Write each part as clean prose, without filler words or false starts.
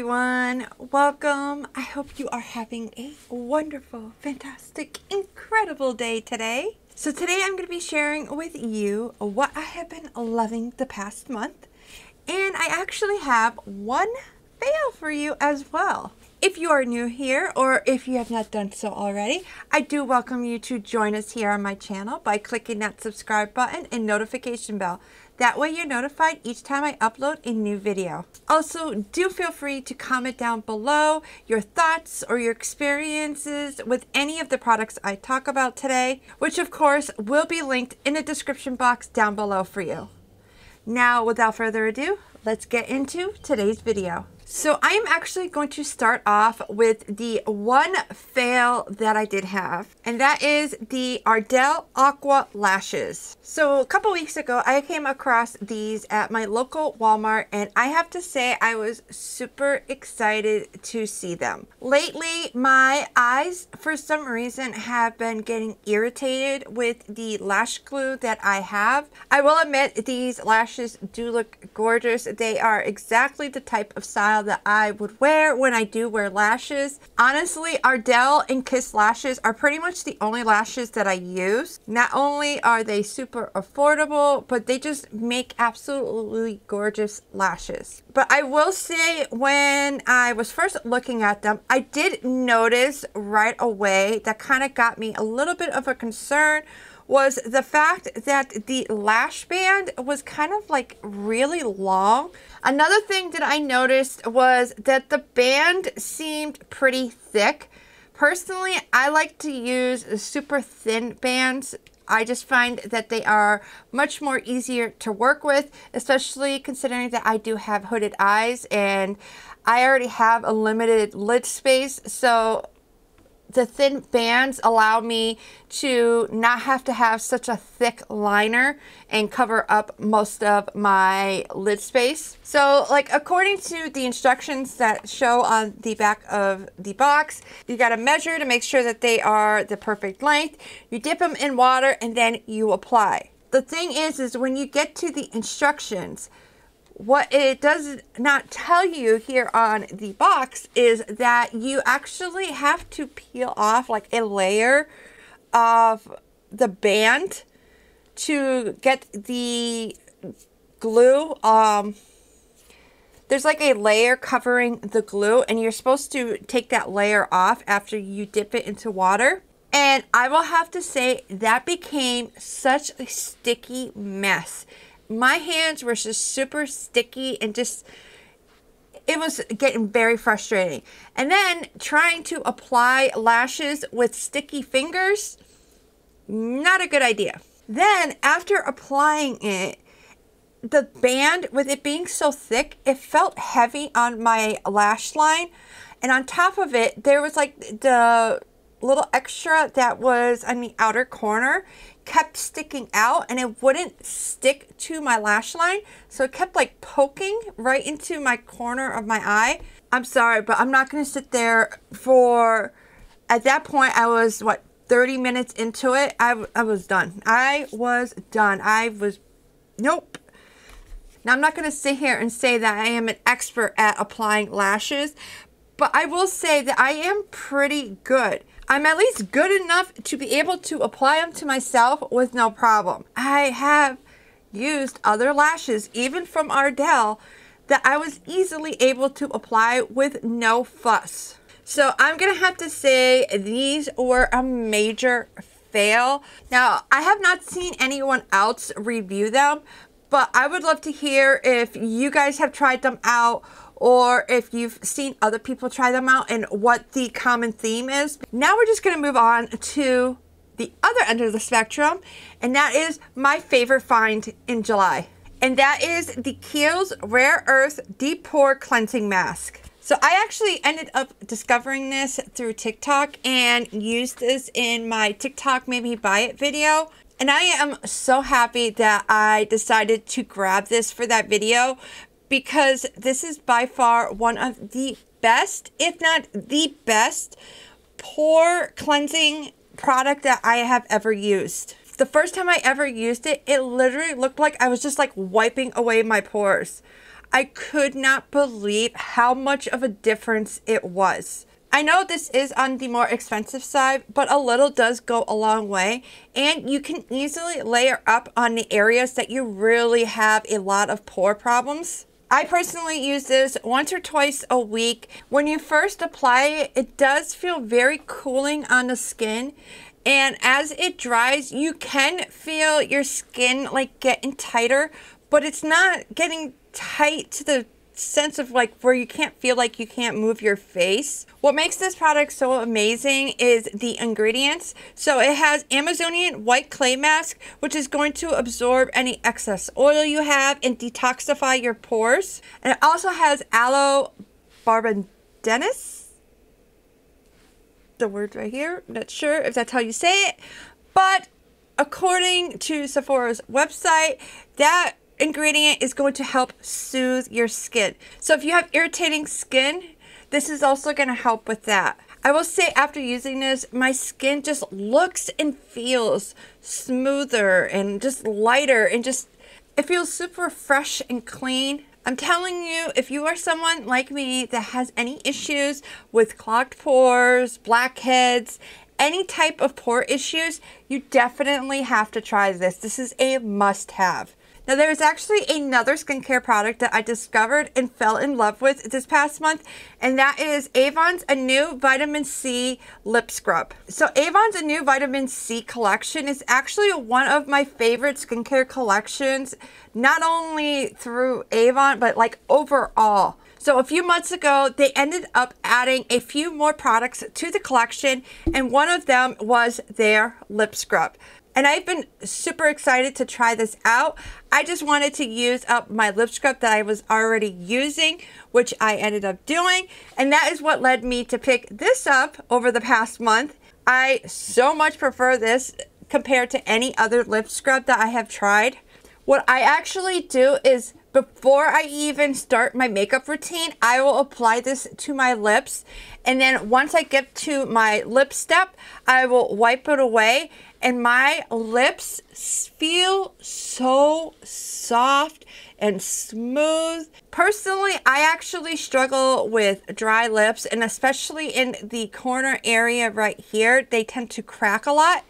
everyone, welcome. I hope you are having a wonderful, fantastic, incredible day today. So today I'm going to be sharing with you what I have been loving the past month, and I actually have one fail for you as well. If you are new here, or if you have not done so already, I do welcome you to join us here on my channel by clicking that subscribe button and notification bell. That way you're notified each time I upload a new video. Also, do feel free to comment down below your thoughts or your experiences with any of the products I talk about today, which of course will be linked in the description box down below for you. Now, without further ado, let's get into today's video. So I am actually going to start off with the one fail that I did have, and that is the Ardell Lashes. So a couple weeks ago, I came across these at my local Walmart, and I have to say I was super excited to see them. Lately, my eyes, for some reason, have been getting irritated with the lash glue that I have. I will admit these lashes do look gorgeous. They are exactly the type of style that I would wear when I do wear lashes. Honestly, Ardell and Kiehls lashes are pretty much the only lashes that I use. Not only are they super affordable, but they just make absolutely gorgeous lashes. But I will say, when I was first looking at them, I did notice right away that kind of got me a little bit of a concern, was the fact that the lash band was kind of like really long. Another thing that I noticed was that the band seemed pretty thick. Personally, I like to use super thin bands. I just find that they are much more easier to work with, especially considering that I do have hooded eyes and I already have a limited lid space. So the thin bands allow me to not have to have such a thick liner and cover up most of my lid space. So, like, according to the instructions that show on the back of the box, you got to measure to make sure that they are the perfect length. You dip them in water and then you apply. The thing is when you get to the instructions, what it does not tell you here on the box is that you actually have to peel off like a layer of the band to get the glue. There's like a layer covering the glue, and you're supposed to take that layer off after you dip it into water. And I will have to say that became such a sticky mess. My hands were just super sticky and just, it was getting very frustrating. And then trying to apply lashes with sticky fingers, not a good idea. Then after applying it, the band, with it being so thick, it felt heavy on my lash line. And on top of it, there was like the little extra that was on the outer corner kept sticking out, and it wouldn't stick to my lash line, so it kept like poking right into my corner of my eye. I'm sorry, but I'm not going to sit there for, at that point I was what, 30 minutes into it. I was done. I was done. Nope. Now, I'm not going to sit here and say that I am an expert at applying lashes, but I will say that I am pretty good. I'm at least good enough to be able to apply them to myself with no problem. I have used other lashes, even from Ardell, that I was easily able to apply with no fuss. So I'm gonna have to say these were a major fail. Now, I have not seen anyone else review them, but I would love to hear if you guys have tried them out, or if you've seen other people try them out and what the common theme is. Now we're just going to move on to the other end of the spectrum, and that is my favorite find in July. And that is the Kiehls Rare Earth Deep Pore Cleansing Mask. So I actually ended up discovering this through TikTok and used this in my TikTok Made Me Buy It video. And I am so happy that I decided to grab this for that video, because this is by far one of the best, if not the best, pore cleansing product that I have ever used. The first time I ever used it, it literally looked like I was just like wiping away my pores. I could not believe how much of a difference it was. I know this is on the more expensive side, but a little does go a long way, and you can easily layer up on the areas that you really have a lot of pore problems. I personally use this once or twice a week. When you first apply it, it does feel very cooling on the skin, and as it dries, you can feel your skin like getting tighter, but it's not getting tight to the sense of like where you can't feel like you can't move your face. What makes this product so amazing is the ingredients. So it has Amazonian white clay mask, which is going to absorb any excess oil you have and detoxify your pores. And it also has aloe barbadensis. The word right here, not sure if that's how you say it, but according to Sephora's website, that ingredient is going to help soothe your skin. So if you have irritating skin, this is also going to help with that. I will say after using this, my skin just looks and feels smoother and just lighter, and just it feels super fresh and clean. I'm telling you, if you are someone like me that has any issues with clogged pores, blackheads, any type of pore issues, you definitely have to try this. This is a must-have. Now, there's actually another skincare product that I discovered and fell in love with this past month, and that is Avon's A New Vitamin C Lip Scrub. So Avon's A New Vitamin C collection is actually one of my favorite skincare collections, not only through Avon, but like overall. So a few months ago, they ended up adding a few more products to the collection, and one of them was their lip scrub. And I've been super excited to try this out. I just wanted to use up my lip scrub that I was already using, which I ended up doing. And that is what led me to pick this up over the past month. I so much prefer this compared to any other lip scrub that I have tried. What I actually do is before I even start my makeup routine, I will apply this to my lips. And then once I get to my lip step, I will wipe it away. And my lips feel so soft and smooth. Personally, I actually struggle with dry lips, and especially in the corner area right here, they tend to crack a lot.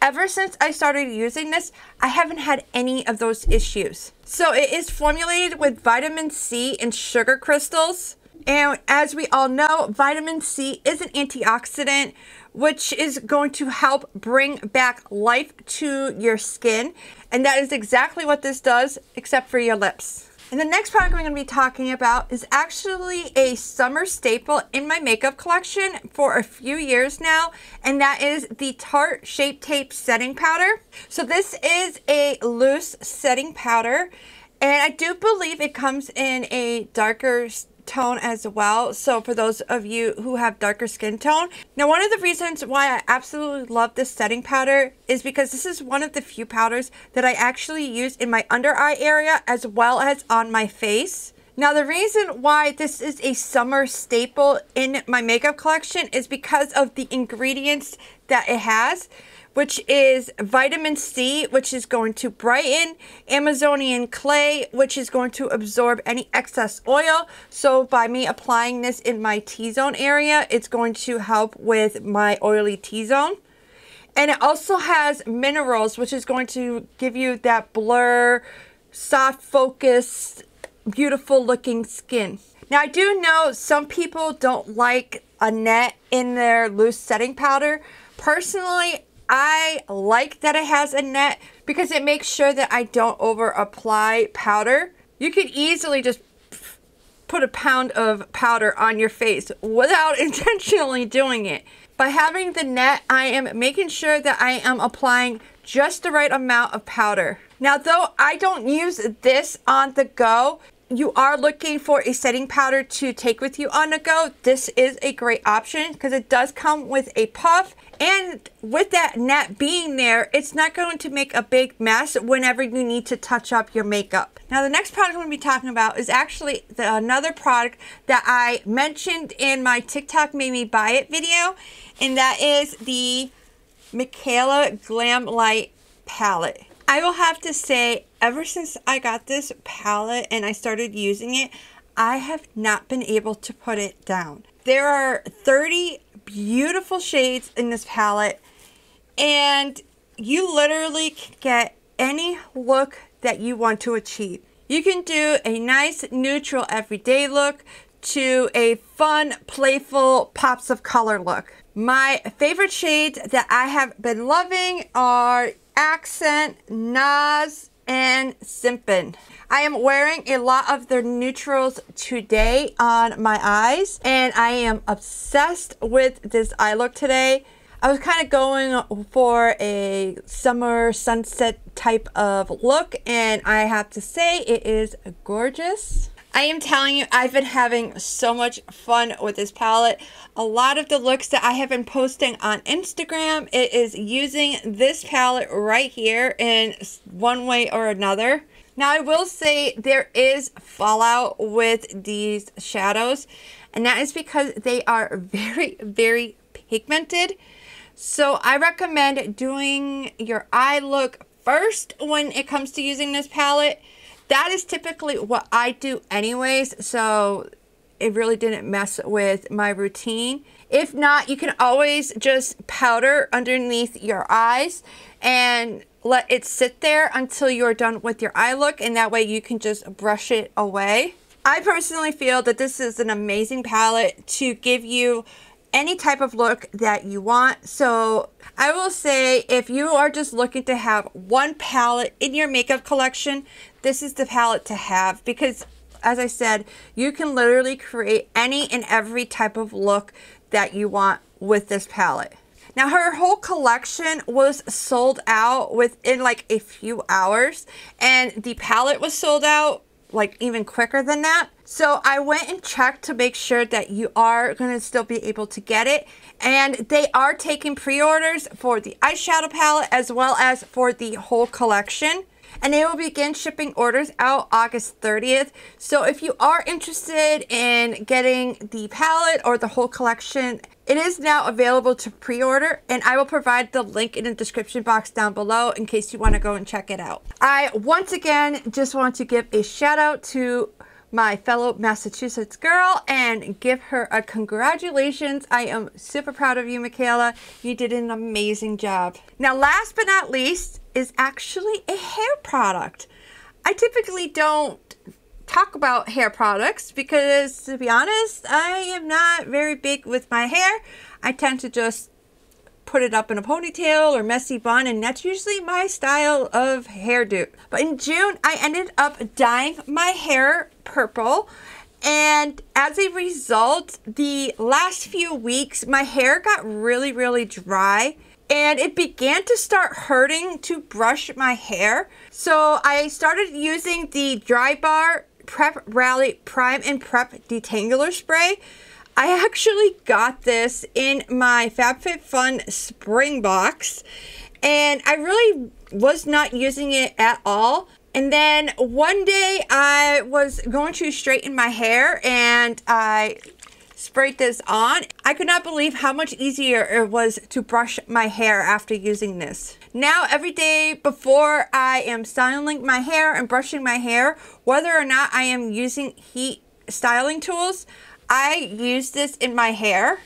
Ever since I started using this, I haven't had any of those issues. So it is formulated with vitamin C and sugar crystals. And as we all know, vitamin C is an antioxidant, which is going to help bring back life to your skin. And that is exactly what this does, except for your lips. And the next product I'm going to be talking about is actually a summer staple in my makeup collection for a few years now, and that is the Tarte Shape Tape Setting Powder. So this is a loose setting powder, and I do believe it comes in a darker tone as well. So for those of you who have darker skin tone. Now, one of the reasons why I absolutely love this setting powder is because this is one of the few powders that I actually use in my under eye area as well as on my face. Now, the reason why this is a summer staple in my makeup collection is because of the ingredients that it has, which is vitamin C, which is going to brighten, Amazonian clay, which is going to absorb any excess oil. So by me applying this in my T-zone area, it's going to help with my oily T-zone. And it also has minerals, which is going to give you that blur, soft focus, beautiful looking skin. Now, I do know some people don't like a net in their loose setting powder. Personally, I like that it has a net because it makes sure that I don't over apply powder. You could easily just put a pound of powder on your face without intentionally doing it. By having the net, I am making sure that I am applying just the right amount of powder. Now, though I don't use this on the go, you are looking for a setting powder to take with you on the go, this is a great option because it does come with a puff. And with that net being there, it's not going to make a big mess whenever you need to touch up your makeup. Now, the next product I'm going to be talking about is actually another product that I mentioned in my TikTok Made Me Buy It video, and that is the Michaela Glam Light palette. I will have to say, ever since I got this palette and I started using it, I have not been able to put it down. There are 30 beautiful shades in this palette, and you literally can get any look that you want to achieve. You can do a nice neutral everyday look to a fun, playful pops of color look. My favorite shades that I have been loving are Accent, Naz, and Simpin. I am wearing a lot of their neutrals today on my eyes, and I am obsessed with this eye look today. I was kind of going for a summer sunset type of look, and I have to say it is gorgeous. I am telling you, I've been having so much fun with this palette. A lot of the looks that I have been posting on Instagram, it is using this palette right here in one way or another. Now, I will say there is fallout with these shadows, and that is because they are very, very pigmented. So I recommend doing your eye look first when it comes to using this palette. That is typically what I do anyways, so it really didn't mess with my routine. If not, you can always just powder underneath your eyes and let it sit there until you're done with your eye look, and that way you can just brush it away. I personally feel that this is an amazing palette to give you any type of look that you want. So I will say, if you are just looking to have one palette in your makeup collection, this is the palette to have, because as I said, you can literally create any and every type of look that you want with this palette. Now, her whole collection was sold out within like a few hours, and the palette was sold out like even quicker than that. So I went and checked to make sure that you are going to still be able to get it. And they are taking pre-orders for the eyeshadow palette as well as for the whole collection. And they will begin shipping orders out August 30th. So if you are interested in getting the palette or the whole collection, it is now available to pre-order, and I will provide the link in the description box down below in case you want to go and check it out. I once again just want to give a shout out to my fellow Massachusetts girl and give her a congratulations. I am super proud of you, Michaela. You did an amazing job. Now, last but not least is actually a hair product. I typically don't talk about hair products because, to be honest, I am not very big with my hair. I tend to just put it up in a ponytail or messy bun, and that's usually my style of hairdo. But in June, I ended up dyeing my hair purple, and as a result, the last few weeks, my hair got really, really dry, and it began to start hurting to brush my hair. So I started using the Dry Bar Prep Rally Prime and Prep Detangler Spray. I actually got this in my FabFitFun spring box, and I really was not using it at all. And then one day I was going to straighten my hair and I sprayed this on. I could not believe how much easier it was to brush my hair after using this. Now, every day before I am styling my hair and brushing my hair, whether or not I am using heat styling tools, I use this in my hair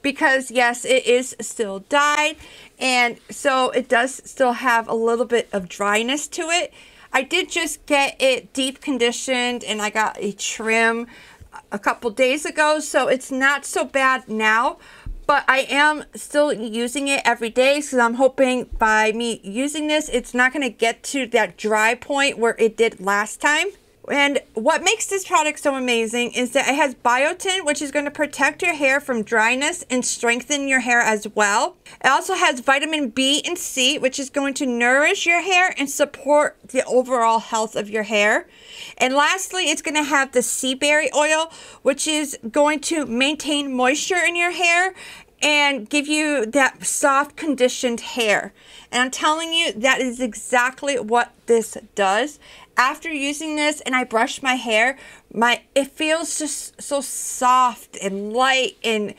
because, yes, it is still dyed, and so it does still have a little bit of dryness to it. I did just get it deep conditioned, and I got a trim a couple days ago, so it's not so bad now, but I am still using it every day, so I'm hoping by me using this, it's not going to get to that dry point where it did last time. And what makes this product so amazing is that it has biotin, which is going to protect your hair from dryness and strengthen your hair as well. It also has vitamin B and C, which is going to nourish your hair and support the overall health of your hair. And lastly, it's going to have the sea berry oil, which is going to maintain moisture in your hair and give you that soft conditioned hair. And I'm telling you, that is exactly what this does. After using this and I brush my hair, it feels just so soft and light and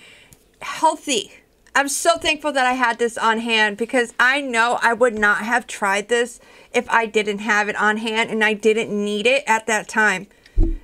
healthy. I'm so thankful that I had this on hand because I know I would not have tried this if I didn't have it on hand and I didn't need it at that time.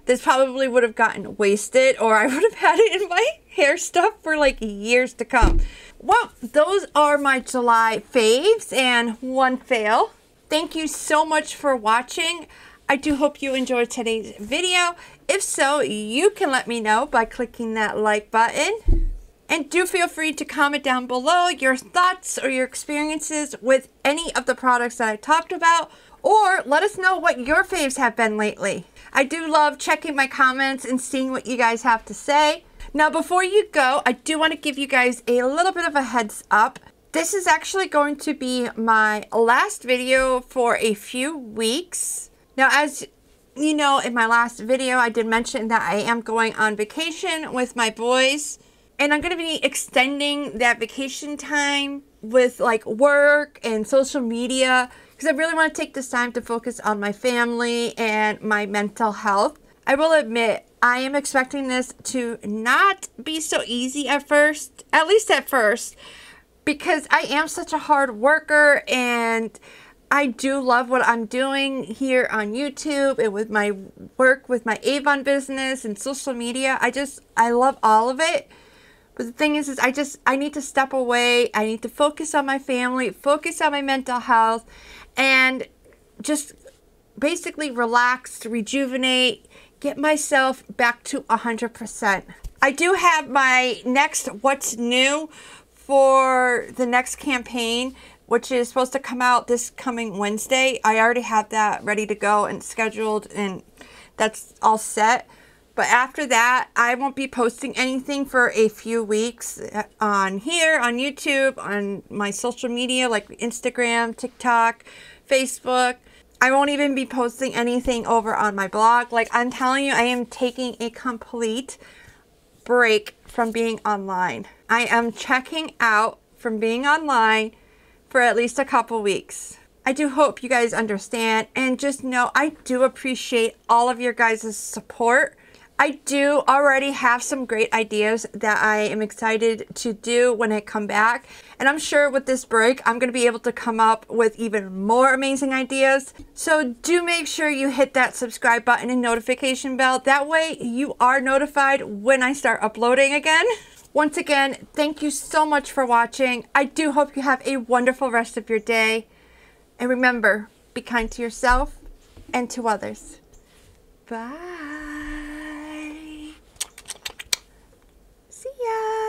This probably would have gotten wasted, or I would have had it in my hair stuff for like years to come. Well, those are my July faves and one fail. Thank you so much for watching. I do hope you enjoyed today's video. If so, you can let me know by clicking that like button. And do feel free to comment down below your thoughts or your experiences with any of the products that I talked about, or let us know what your faves have been lately. I do love checking my comments and seeing what you guys have to say. Now, before you go, I do want to give you guys a little bit of a heads up. This is actually going to be my last video for a few weeks. Now, as you know, in my last video, I did mention that I am going on vacation with my boys. And I'm going to be extending that vacation time with like work and social media because I really want to take this time to focus on my family and my mental health. I will admit, I am expecting this to not be so easy at first, at least at first, because I am such a hard worker and I do love what I'm doing here on YouTube and with my work with my Avon business and social media. I love all of it. But the thing is I need to step away. I need to focus on my family, focus on my mental health, and just basically relax, rejuvenate, get myself back to 100%. I do have my next What's New for the next campaign, which is supposed to come out this coming Wednesday. I already have that ready to go and scheduled, and that's all set. But after that, I won't be posting anything for a few weeks on here, on YouTube, on my social media like Instagram, TikTok, Facebook. I won't even be posting anything over on my blog. Like, I'm telling you, I am taking a complete break from being online. I am checking out from being online for at least a couple weeks. I do hope you guys understand, and just know I do appreciate all of your guys' support. I do already have some great ideas that I am excited to do when I come back. And I'm sure with this break, I'm going to be able to come up with even more amazing ideas. So do make sure you hit that subscribe button and notification bell. That way you are notified when I start uploading again. Once again, thank you so much for watching. I do hope you have a wonderful rest of your day. And remember, be kind to yourself and to others. Bye. See ya.